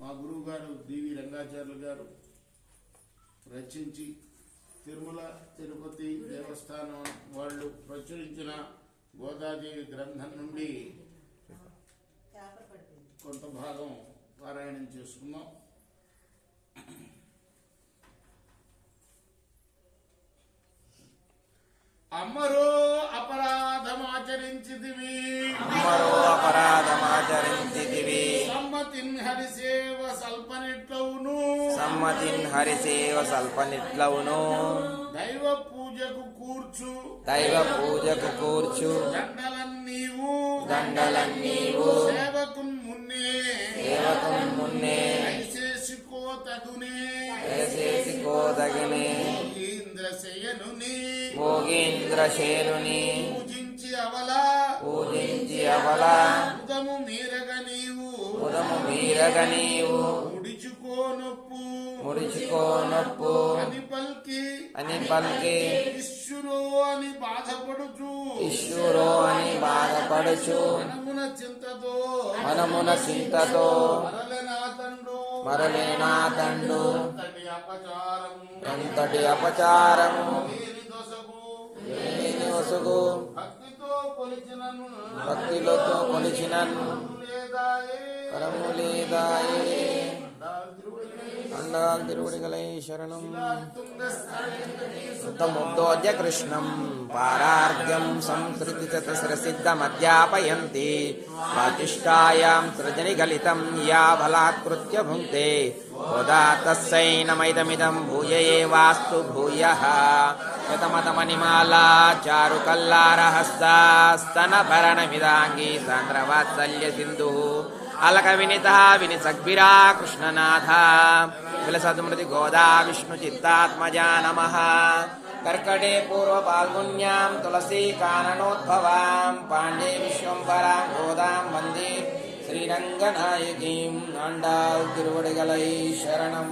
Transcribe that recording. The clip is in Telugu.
మా గురువు గారు డివి రంగాచార్యులు గారు రచించి తిరుమల తిరుపతి దేవస్థానం వాళ్ళు ప్రచురించిన గోదాదేవి గ్రంథం నుండి కొంత భాగం పారాయణం చేసుకున్నాం. అమ్మరో అపరాధమాచరించితివి సమ్మతిన్ హరిసేవ సల్పనిట్లవును దైవ పూజకు కూర్చు దండలన్నీవు సేవకున్ మున్నే దైసేసుకోతగునే భోగేంద్రశేనుని పూజించి అవలా ఉదము మీరగ నీవు ముడుచుకోనొప్పు అని పల్కి ఇష్యురో అని బాధపడుచు మనమున చింతతో మరలేనా తండు ఎంతటి అపచారము వసుగు భక్తిలో కొలిచినను పరములేదాయే అండాల్ తిరువడిగలై శరణం. ముగ్ధోద్య కృష్ణం పారార్ఘ్యం సంస్కృతి చతస్రసిద్ధమధ్యాపయంతి వాతిష్టాయాం సృజని గలితం యా బలాత్కృత్య భుంక్తే హోదా తస్సై నమైదమిదం భూయ ఏవాస్తు భూయః. శతమతమణిమాలా చారుకల్లారహస్తా స్తనభరణమిదాంగీ సాంద్రవాత్సల్య సింధు అలక వినిత వినిసగ్భిరా కృష్ణనాథ విలసద్మృతి గోదా విష్ణు చిత్తాత్మజా నమః. కర్కటే పూర్వ పాల్గుణ్యాం తులసీ కాననోద్భవాం పాండే విశ్వంబరాం గోదాం వందే శ్రీరంగనాయకీం. ఆండాల్ తిరువడిగలై శరణం.